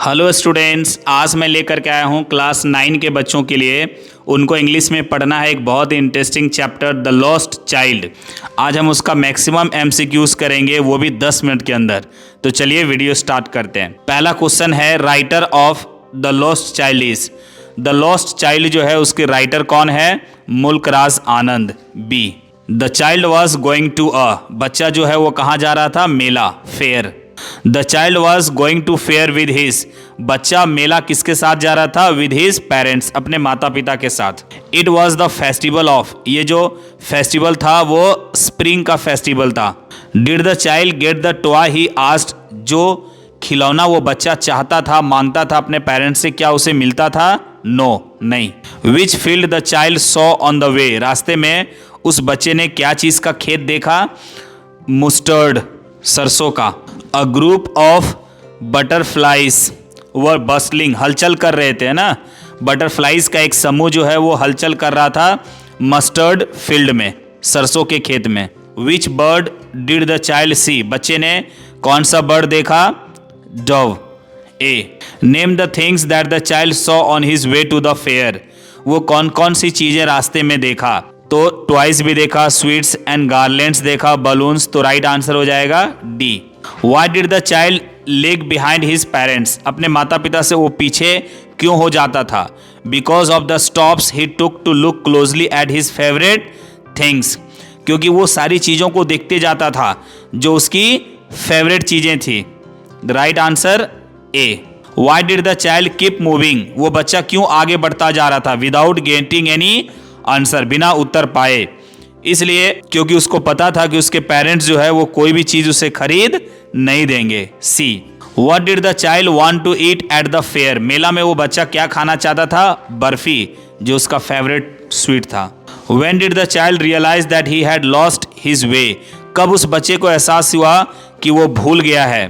Hello students, आज मैं लेकर के आया हूँ क्लास 9 के बच्चों के लिए। उनको इंग्लिश में पढ़ना है एक बहुत ही interesting chapter the lost child. आज हम उसका मैक्सिमम एमसीक्यूज करेंगे, वो भी 10 मिनट के अंदर। तो चलिए वीडियो स्टार्ट करते हैं। पहला क्वेश्चन है writer of the lost child is. The lost child जो है उसके राइटर कौन है? Mulk Raj Anand. B, the child was going to बच्चा जो है वो कहाँ जा रहा था? मेला, fair. The child was going to fair with his. बच्चा मेला किसके साथ जा रहा था? विद हिज पेरेंट्स, अपने माता पिता के साथ। It was the festival of, ये जो फेस्टिवल था वो स्प्रिंग का फेस्टिवल था। Did the child get the toy he asked, जो खिलौना वो बच्चा चाहता था, मांगता था अपने पेरेंट्स से, क्या उसे मिलता था? नो, नहीं। Which field the child saw on the way, रास्ते में उस बच्चे ने क्या चीज का खेत देखा? मस्टर्ड, सरसों का। A group of butterflies were bustling, हलचल कर रहे थे ना। बटरफ्लाइज का एक समूह जो है वो हलचल कर रहा था मस्टर्ड फील्ड में, सरसों के खेत में। Which bird did the child see, बच्चे ने कौन सा बर्ड देखा? Dove. A, name the things that the child saw on his way to the fair, वो कौन कौन सी चीजें रास्ते में देखा? तो टॉयज भी देखा, स्वीट्स एंड गार्लैंड्स देखा, बलून्स। तो राइट आंसर हो जाएगा D. Why did the child lag behind his parents, अपने माता पिता से वो पीछे क्यों हो जाता था? Because of the stops he took to look closely at his favorite things, क्योंकि वो सारी चीज़ों को देखते जाता था जो उसकी फेवरेट चीज़ें थी। The right answer A. Why did the child keep moving, वो बच्चा क्यों आगे बढ़ता जा रहा था? Without getting any answer, बिना उत्तर पाए। इसलिए क्योंकि उसको पता था कि उसके पेरेंट्स जो है वो कोई भी चीज उसे खरीद नहीं देंगे। C, what did the child want to eat at the fair, मेला में वो बच्चा क्या खाना चाहता था? बर्फी, जो उसका फेवरेट स्वीट था। When did the child realise that he had lost his way, कब उस बच्चे को एहसास हुआ कि वो भूल गया है?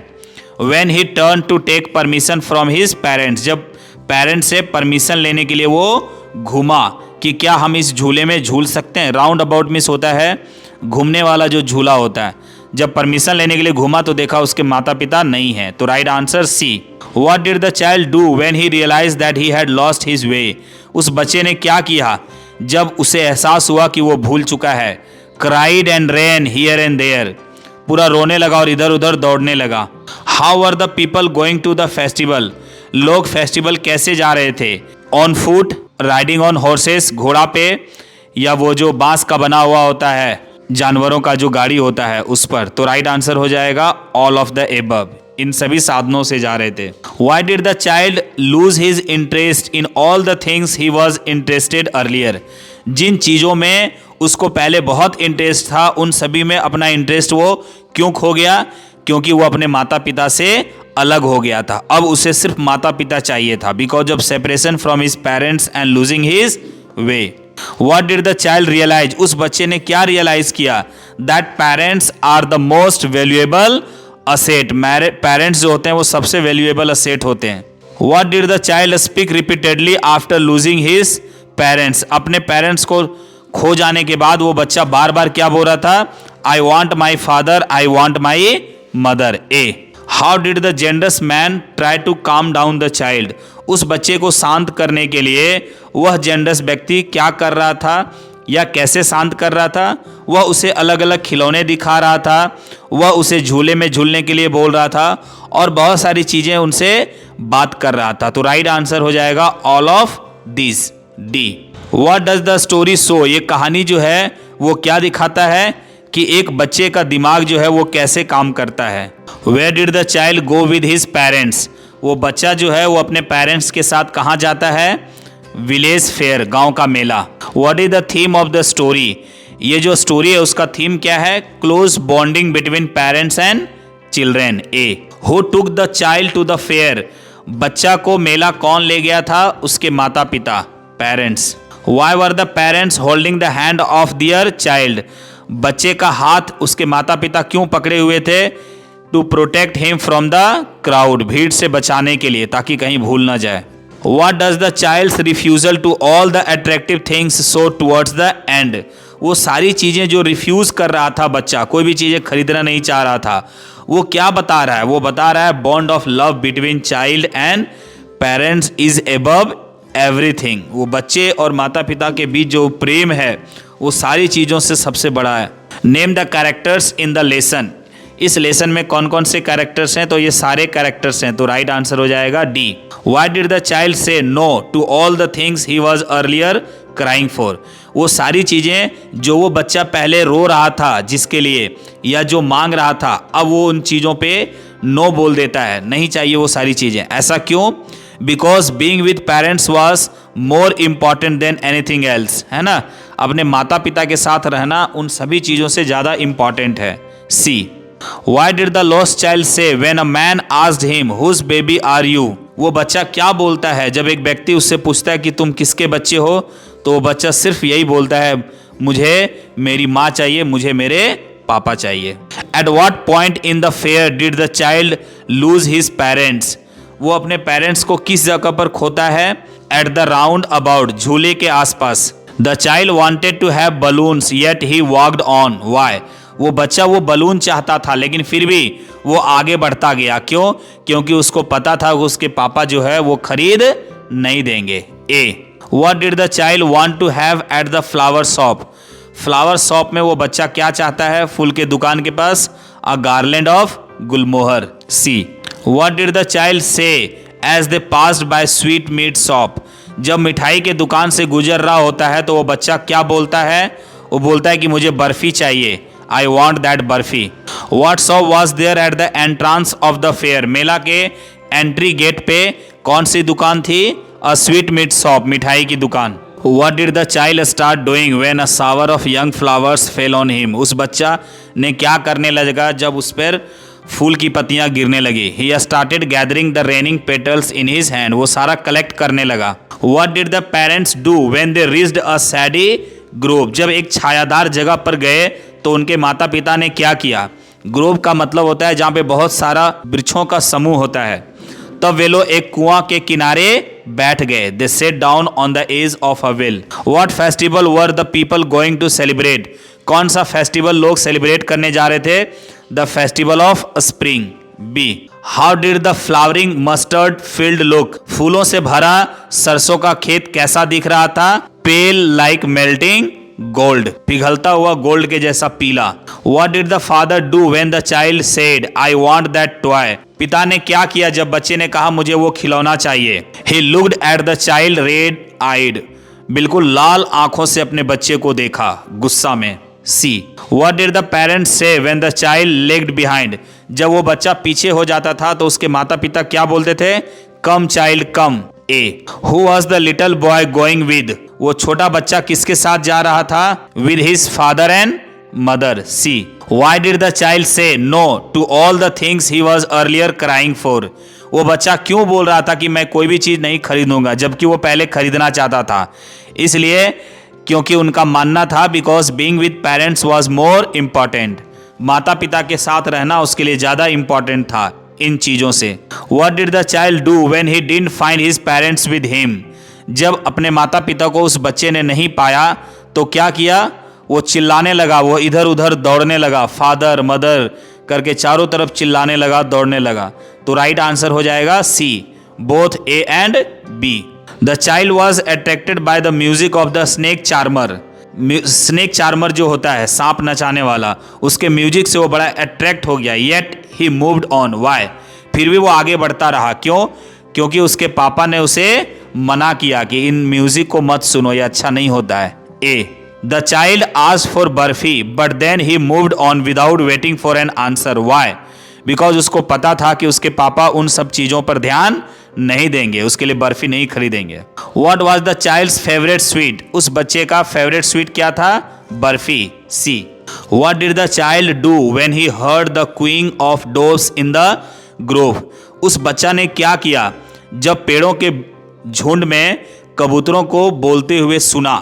When he turn to take permission from his parents, जब पेरेंट्स से परमिशन लेने के लिए वो घूमा कि क्या हम इस झूले में झूल सकते हैं। राउंड अबाउट मिस होता है घूमने वाला जो झूला होता है। जब परमिशन लेने के लिए घूमा तो देखा उसके माता पिता नहीं है। तो right answer C. What did the child do when he realise that he had lost his way, उस बच्चे ने क्या किया जब उसे एहसास हुआ कि वो भूल चुका है? Cried and ran here and there, पूरा रोने लगा और इधर उधर दौड़ने लगा। How were the people going to the festival, लोग फेस्टिवल कैसे जा रहे थे? On foot, riding on horses, घोड़ा पे, या वो जो बांस का बना हुआ होता है जानवरों का जो गाड़ी होता है उस पर। तो राइट आंसर हो जाएगा ऑल ऑफ द एबव, इन सभी साधनों से जा रहे थे। Why did the child lose his interest in all the things he was interested earlier, जिन चीज़ों में उसको पहले बहुत इंटरेस्ट था उन सभी में अपना इंटरेस्ट वो क्यों खो गया? क्योंकि वो अपने माता पिता से अलग हो गया था। अब उसे सिर्फ माता पिता चाहिए था, because of separation from his parents and losing his way. What did the child realise, उस बच्चे ने क्या रियलाइज किया? That parents are the most valuable asset, parents जो होते हैं वो सबसे वैल्यूएबल असेट होते हैं। What did the child speak repeatedly after losing his parents, अपने पेरेंट्स को खो जाने के बाद वो बच्चा बार बार क्या बोल रहा था? I want my father, I want my mother. A, how did the generous man try to calm down the child, उस बच्चे को शांत करने के लिए वह जेंडरस व्यक्ति क्या कर रहा था या कैसे शांत कर रहा था? वह उसे अलग अलग खिलौने दिखा रहा था, वह उसे झूले में झूलने के लिए बोल रहा था और बहुत सारी चीजें उनसे बात कर रहा था। तो राइट आंसर हो जाएगा all of this, D. What does the story show, ये कहानी जो है वो क्या दिखाता है कि एक बच्चे का दिमाग जो है वो कैसे काम करता है। Where did the child go with his parents, वो बच्चा जो है वो अपने पेरेंट्स के साथ कहाँ जाता है? विलेज फेयर, गांव का मेला। What is the theme of the story, ये जो स्टोरी है उसका थीम क्या है? Close bonding between parents and children. A, who took the child to the fair, बच्चा को मेला कौन ले गया था? उसके माता पिता, parents. Why were the parents holding the hand of their child, बच्चे का हाथ उसके माता पिता क्यों पकड़े हुए थे? To protect him from the crowd, भीड़ से बचाने के लिए, ताकि कहीं भूल ना जाए। What does the child's refusal to all the attractive things so towards the end, वो सारी चीज़ें जो रिफ्यूज़ कर रहा था बच्चा, कोई भी चीज़ें खरीदना नहीं चाह रहा था, वो क्या बता रहा है? वो बता रहा है bond of love between child and parents is above everything. वो बच्चे और माता पिता के बीच जो प्रेम है वो सारी चीज़ों से सबसे बड़ा है। Name the characters in the lesson. इस लेसन में कौन कौन से कैरेक्टर्स हैं? तो ये सारे कैरेक्टर्स हैं, तो राइट आंसर हो जाएगा D. Why did the child say no to all the things he was earlier crying for. वो सारी चीज़ें जो वो बच्चा पहले रो रहा था जिसके लिए, या जो मांग रहा था, अब वो उन चीज़ों पे नो बोल देता है, नहीं चाहिए वो सारी चीज़ें। ऐसा क्यों? Because being with parents was more important than anything else, है ना। अपने माता पिता के साथ रहना उन सभी चीज़ों से ज़्यादा इम्पॉर्टेंट है। सी। Why did the lost child say when a man asked him whose baby are you? वो बच्चा क्या बोलता है जब एक व्यक्ति उससे पूछता है कि तुम किसके बच्चे हो? तो वो बच्चा सिर्फ यही बोलता है, मुझे मेरी माँ चाहिए, मुझे मेरे पापा चाहिए। At what point in the fair did the child lose his parents? वो अपने पेरेंट्स को किस जगह पर खोता है? At the round about, झूले के आसपास। The child wanted to have balloons yet he walked on. Why? वो बच्चा वो बलून चाहता था लेकिन फिर भी वो आगे बढ़ता गया। क्यों? क्योंकि उसको पता था कि उसके पापा जो है वो खरीद नहीं देंगे। ए। What did the child want to have at the flower shop? Flower shop में वो बच्चा क्या चाहता है? फूल के दुकान के पास a garland of gulmohar. C. What did the child say as they passed by sweet meat shop? जब मिठाई के दुकान से गुजर रहा होता है तो वो बच्चा क्या बोलता है? वो बोलता है कि मुझे बर्फी चाहिए, I want that barfi. What shop was there at the entrance of the fair? मेला के एंट्री गेट पे कौन सी दुकान थी? A sweet meat shop, मिठाई की दुकान। What did the child start doing when a shower of young flowers fell on him? उस बच्चा ने क्या करने लगा जब उस पर फूल की पत्तियां गिरने लगी? He started gathering the raining petals in his hand. वो सारा कलेक्ट करने लगा। What did the parents do when they reached a shady grove? जब एक छायादार जगह पर गए तो उनके माता पिता ने क्या किया? ग्रोव का मतलब होता है जहाँ पे बहुत सारा वृक्षों का समूह होता है। तब वे लोग एक कुआं के किनारे बैठ गए। They sat down on the edge of a well. What festival were the people going to celebrate? कौन सा फेस्टिवल लोग सेलिब्रेट करने जा रहे थे? The festival of spring. B. How did the flowering mustard field look? फूलों से भरा सरसों का खेत कैसा दिख रहा था? पेल लाइक मेल्टिंग गोल्ड, पिघलता हुआ गोल्ड के जैसा पीला। What did the father do when the child said, I want that toy? पिता ने क्या किया जब बच्चे ने कहा मुझे वो खिलौना चाहिए? He looked at the child red eyed. बिल्कुल लाल आंखों से अपने बच्चे को देखा गुस्सा में। C. What did the parents say when the child lagged behind? जब वो बच्चा पीछे हो जाता था तो उसके माता पिता क्या बोलते थे? Come child come. A. Who was the little boy going with? वो छोटा बच्चा किसके साथ जा रहा था? With his father and mother. C. Why did the child say no to all the things he was earlier crying for? वो बच्चा क्यों बोल रहा था कि मैं कोई भी चीज़ नहीं खरीदूंगा जबकि वो पहले खरीदना चाहता था? इसलिए क्योंकि उनका मानना था because being with parents was more important. माता पिता के साथ रहना उसके लिए ज़्यादा इम्पॉर्टेंट था इन चीज़ों से। What did the child do when he didn't find his parents with him? जब अपने माता पिता को उस बच्चे ने नहीं पाया तो क्या किया? वो चिल्लाने लगा, वो इधर उधर दौड़ने लगा, फादर मदर करके चारों तरफ चिल्लाने लगा, दौड़ने लगा। तो राइट आंसर हो जाएगा C, both A and B. The child was attracted by the music of the snake charmer. Snake charmer जो होता है सांप नचाने वाला, उसके म्यूजिक से वो बड़ा अट्रैक्ट हो गया। Yet he moved on. Why? फिर भी वो आगे बढ़ता रहा। क्यों? क्योंकि उसके पापा ने उसे मना किया कि इन म्यूजिक को मत सुनो, ये अच्छा नहीं होता है। A. The child asked for barfi but then he moved on without waiting for an answer. Why? Because उसको पता था कि उसके पापा उन सब चीज़ों पर ध्यान नहीं देंगे, उसके लिए बर्फी नहीं खरीदेंगे। What was the child's favorite sweet? उस बच्चे का फेवरेट स्वीट क्या था? बर्फी। सी। What did the child do when he heard the cooing of doves in the grove? उस बच्चा ने क्या किया जब पेड़ों के झुंड में कबूतरों को बोलते हुए सुना?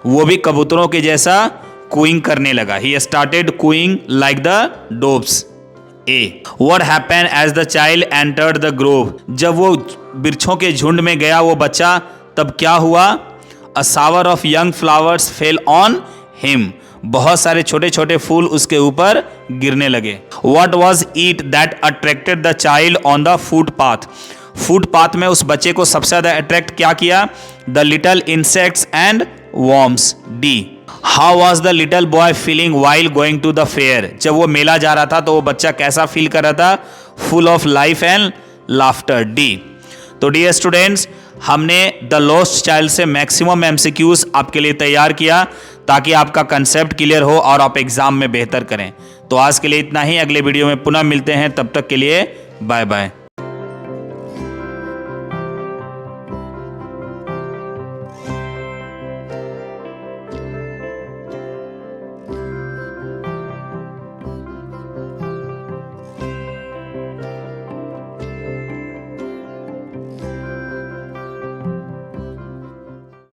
वो भी कबूतरों के जैसा कूइंग करने लगा। He started cooing like the doves. A. What happened as the child entered the grove? जब वो वृक्षों के झुंड में गया वो बच्चा, तब क्या हुआ? A shower of young flowers fell on him. बहुत सारे छोटे छोटे फूल उसके ऊपर गिरने लगे। What was it that attracted the child on the footpath? Footpath में उस बच्चे को सबसे ज्यादा अट्रैक्ट क्या किया? The little insects and worms. D. How was the little boy feeling while going to the fair? जब वो मेला जा रहा था तो वो बच्चा कैसा फील कर रहा था? Full of life and laughter. D. तो डियर स्टूडेंट्स, हमने द लॉस्ट चाइल्ड से मैक्सिमम एमसीक्यूज आपके लिए तैयार किया ताकि आपका कंसेप्ट क्लियर हो और आप एग्जाम में बेहतर करें। तो आज के लिए इतना ही। अगले वीडियो में पुनः मिलते हैं, तब तक के लिए बाय बाय।